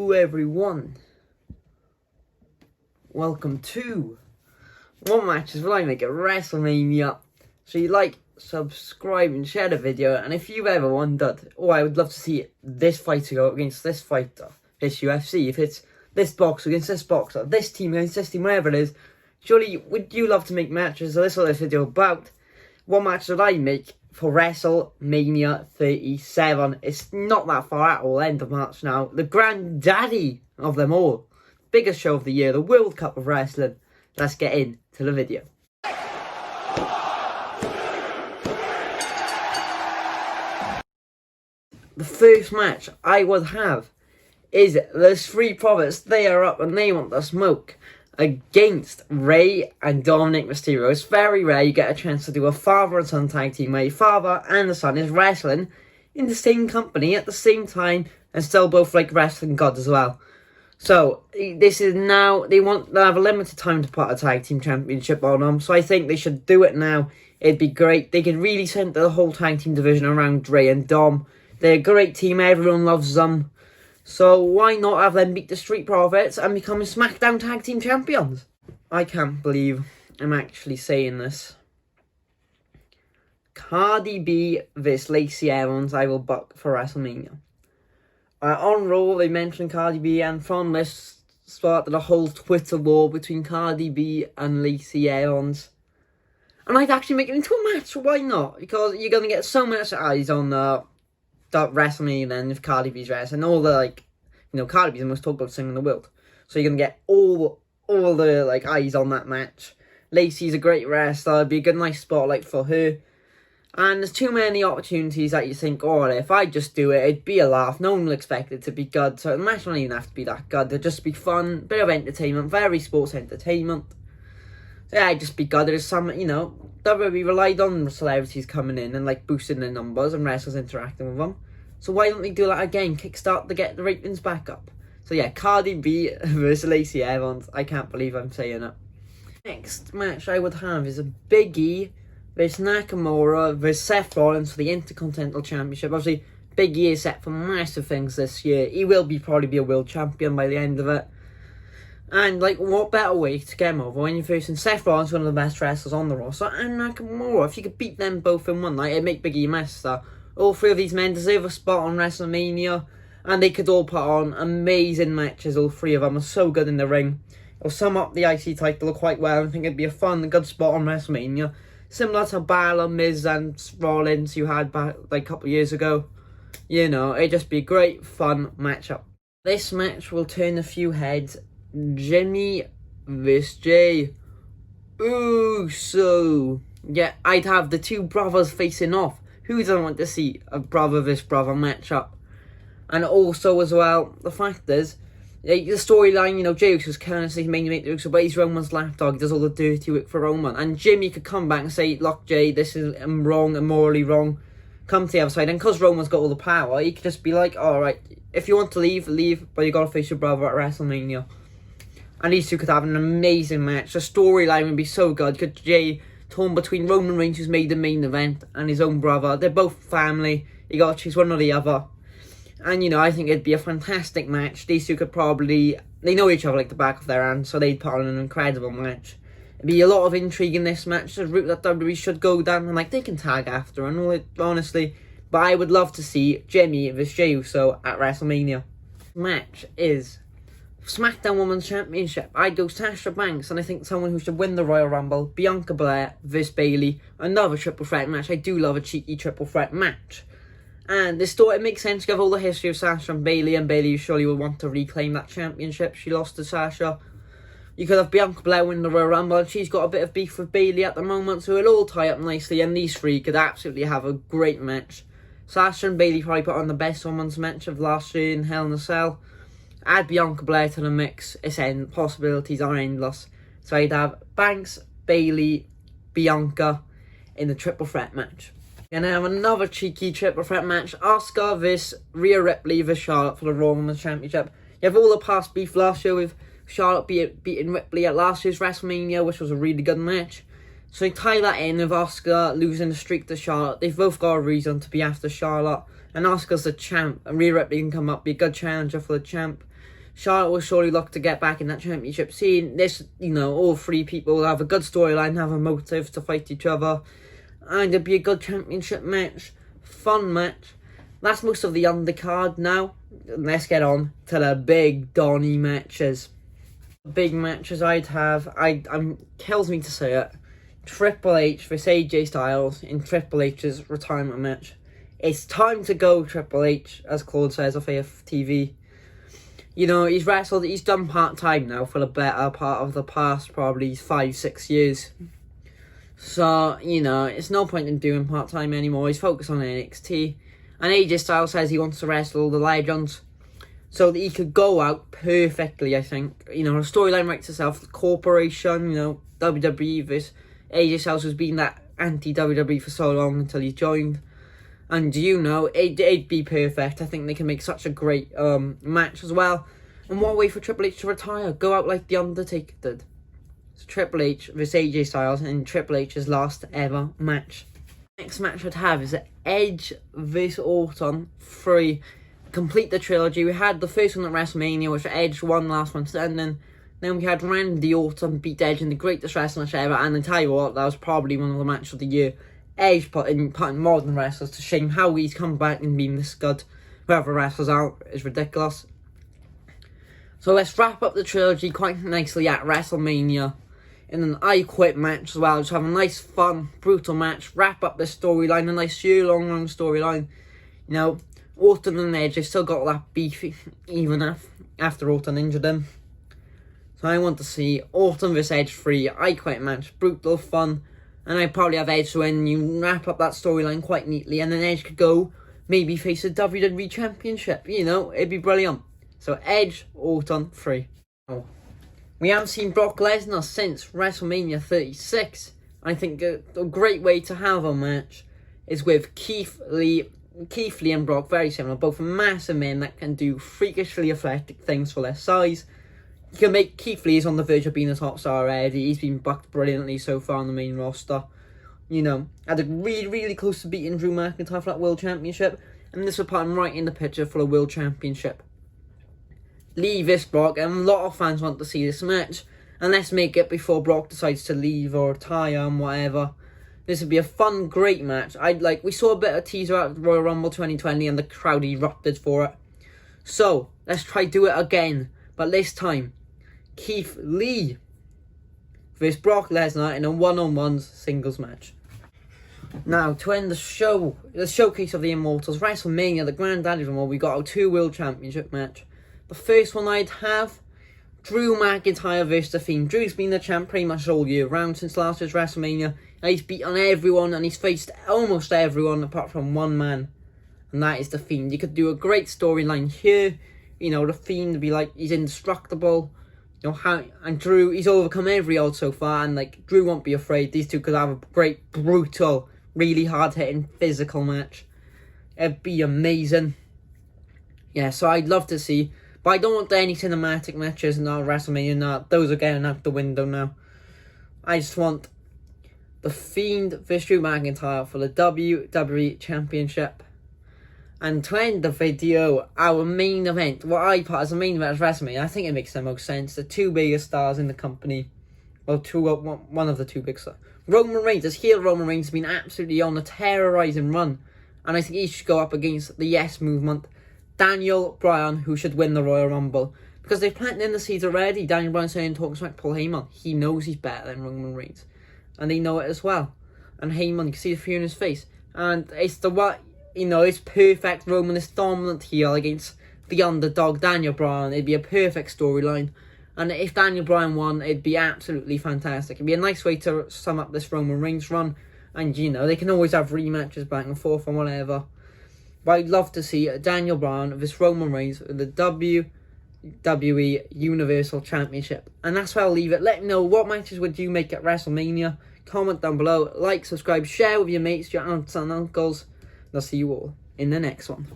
Hello everyone, welcome to One Matches Will I Make at Wrestlemania. So you like, subscribe and share the video, and if you've ever wondered, I would love to see this fighter go against this fighter, this UFC, if it's this boxer against this boxer, this team against this team, whatever it is, surely would you love to make matches? So this is what this video about. What match did I make for Wrestlemania 37? It's not that far at all, end of March now. The granddaddy of them all. Biggest show of the year, the World Cup of Wrestling. Let's get into the video. The first match I would have is the Street Profits. They are up and they want the smoke against Rey and Dominic Mysterio. It's very rare you get a chance to do a father and son tag team where your father and the son is wrestling in the same company at the same time and still both like wrestling gods as well. So this is now, they have a limited time to put a tag team championship on them, so I think they should do it now. It'd be great. They could really center the whole tag team division around Rey and Dom. They're a great team, everyone loves them. So why not have them beat the Street Profits and become Smackdown Tag Team Champions? I can't believe I'm actually saying this. Cardi B vs Lacey Evans, I will book for WrestleMania. On Raw, they mentioned Cardi B, and from this started a whole Twitter war between Cardi B and Lacey Evans. And I'd actually make it into a match, why not? Because you're going to get so much eyes on WrestleMania then if Cardi B's wrestling. All the Cardi B's the most talked about singer in the world. So you're gonna get all the eyes on that match. Lacey's a great wrestler, it'd be a good nice spotlight for her. And there's too many opportunities that you think, if I just do it, it'd be a laugh. No one will expect it to be good. So the match won't even have to be that good. It'd just be fun, bit of entertainment, very sports entertainment. So yeah, it'd just be good. There's some, WWE relied on celebrities coming in and boosting their numbers and wrestlers interacting with them. So why don't they do that again? Kickstart to get the ratings back up. So yeah, Cardi B versus Lacey Evans. I can't believe I'm saying it. Next match I would have is a Big E versus Nakamura versus Seth Rollins for the Intercontinental Championship. Obviously, Big E is set for massive things this year. He will probably be a world champion by the end of it. And, what better way to get him over when you're facing Seth Rollins, one of the best wrestlers on the roster, and Nakamura. If you could beat them both in one night, it'd make Big E master. All three of these men deserve a spot on WrestleMania, and they could all put on amazing matches. All three of them are so good in the ring. It'll sum up the IC title quite well. I think it'd be a fun and good spot on WrestleMania. Similar to Balor, Miz, and Rollins you had back a couple of years ago. It'd just be a great, fun matchup. This match will turn a few heads. Jimmy vs Jay Uso. Yeah, I'd have the two brothers facing off. Who doesn't want to see a brother vs brother matchup? And also as well, the fact is, the storyline, Jay Uso's currently main event Uso, but he's Roman's lapdog. He does all the dirty work for Roman. And Jimmy could come back and say, look Jay, this is wrong and morally wrong. Come to the other side. And because Roman's got all the power, he could just be like, alright, if you want to leave, leave, but you got to face your brother at WrestleMania. And these two could have an amazing match. The storyline would be so good. Could Jay torn between Roman Reigns, who's made the main event, and his own brother. They're both family. You got to choose one or the other. And, I think it'd be a fantastic match. These two could they know each other like the back of their hand, so they'd put on an incredible match. It'd be a lot of intrigue in this match. The route that WWE should go down, and they can tag after and all it, honestly. But I would love to see Jimmy vs Jey Uso at WrestleMania. Match is Smackdown Women's Championship. I'd go Sasha Banks, and I think someone who should win the Royal Rumble, Bianca Belair vs Bayley. Another triple threat match. I do love a cheeky triple threat match. And this thought it makes sense to have all the history of Sasha and Bayley surely will want to reclaim that championship. She lost to Sasha. You could have Bianca Belair win the Royal Rumble, and she's got a bit of beef with Bayley at the moment, so it'll all tie up nicely, and these three could absolutely have a great match. Sasha and Bayley probably put on the best women's match of last year in Hell in a Cell. Add Bianca Belair to the mix, possibilities are endless. So I'd have Banks, Bayley, Bianca in the triple threat match. And I have another cheeky triple threat match, Asuka vs Rhea Ripley vs Charlotte for the Raw Women's Championship. You have all the past beef last year with Charlotte beating Ripley at last year's WrestleMania, which was a really good match. So you tie that in with Asuka losing the streak to Charlotte. They've both got a reason to be after Charlotte. And Asuka's the champ, and Rhea Ripley can come up, be a good challenger for the champ. Charlotte will surely look to get back in that championship scene. This, all three people will have a good storyline, have a motive to fight each other, and it'll be a good championship match. Fun match. That's most of the undercard now. Let's get on to the big Donny matches. Big matches I'd have, kills me to say it, Triple H vs AJ Styles in Triple H's retirement match. It's time to go, Triple H, as Claude says off AFTV. He's wrestled, he's done part-time now for the better part of the past probably 5-6 years. So, it's no point in doing part-time anymore. He's focused on NXT. And AJ Styles says he wants to wrestle the legends, so that he could go out perfectly, I think. The storyline writes itself. The corporation, WWE versus AJ Styles has been that anti-WWE for so long until he joined. And, it'd be perfect. I think they can make such a great match as well. And what way for Triple H to retire? Go out like The Undertaker did. So Triple H versus AJ Styles in Triple H's last ever match. Next match I'd have is Edge vs Orton 3. Complete the trilogy. We had the first one at WrestleMania, which Edge won last one standing. Then we had Randy Orton beat Edge in the greatest wrestling match ever. And I tell you what, that was probably one of the matches of the year. Edge putting modern wrestlers to shame. How he's come back and been this good. Whoever wrestles out is ridiculous. So let's wrap up the trilogy quite nicely at WrestleMania in an I Quit match as well. Just have a nice, fun, brutal match. Wrap up this storyline, a nice year-long storyline. Orton and Edge, they've still got that beef even after Orton injured him. So I want to see Orton vs Edge 3, I Quit match. Brutal, fun. And I'd probably have Edge win. You wrap up that storyline quite neatly. And then Edge could go, maybe face a WWE Championship. It'd be brilliant. So Edge, Orton 3. We haven't seen Brock Lesnar since WrestleMania 36. I think a great way to have a match is with Keith Lee and Brock, very similar. Both massive men that can do freakishly athletic things for their size. You can make Keith Lee is on the verge of being a top star already. He's been booked brilliantly so far on the main roster. Had a really close to beating Drew McIntyre for that World Championship. And this would put him right in the picture for a World Championship. Lee vs Brock, and a lot of fans want to see this match. And let's make it before Brock decides to leave or retire and whatever. This would be a fun, great match. We saw a bit of teaser at Royal Rumble 2020 and the crowd erupted for it. So, let's try do it again. But this time, Keith Lee versus Brock Lesnar in a one-on-one singles match. Now, to end the showcase of the Immortals, WrestleMania, the granddaddy of them all, we got a 2 World Championship match. The first one I'd have, Drew McIntyre versus The Fiend. Drew's been the champ pretty much all year round since last year's WrestleMania. And he's beaten everyone and he's faced almost everyone apart from one man. And that is The Fiend. You could do a great storyline here. The Fiend would be like, he's indestructible. And Drew, he's overcome every odds so far. And Drew won't be afraid. These two could have a great, brutal, really hard-hitting, physical match. It'd be amazing. Yeah, so I'd love to see. But I don't want any cinematic matches in WrestleMania. No, those are getting out the window now. I just want The Fiend vs Drew McIntyre for the WWE Championship. And to end the video, our main event, what I put as the main event of WrestleMania, I think it makes the most sense. The 2 biggest stars in the company. Well, one of the 2 big stars. Roman Reigns, as heel Roman Reigns, has been absolutely on a terrorising run. And I think he should go up against the Yes Movement. Daniel Bryan, who should win the Royal Rumble. Because they've planted in the seeds already. Daniel Bryan saying, talking smack Paul Heyman. He knows he's better than Roman Reigns. And they know it as well. And Heyman, you can see the fear in his face. And it's it's perfect. Roman is dominant heel against the underdog, Daniel Bryan. It'd be a perfect storyline. And if Daniel Bryan won, it'd be absolutely fantastic. It'd be a nice way to sum up this Roman Reigns run. And, they can always have rematches back and forth and whatever. But I'd love to see Daniel Bryan vs Roman Reigns in the WWE Universal Championship. And that's where I'll leave it. Let me know, what matches would you make at WrestleMania? Comment down below. Like, subscribe, share with your mates, your aunts and uncles. And I'll see you all in the next one.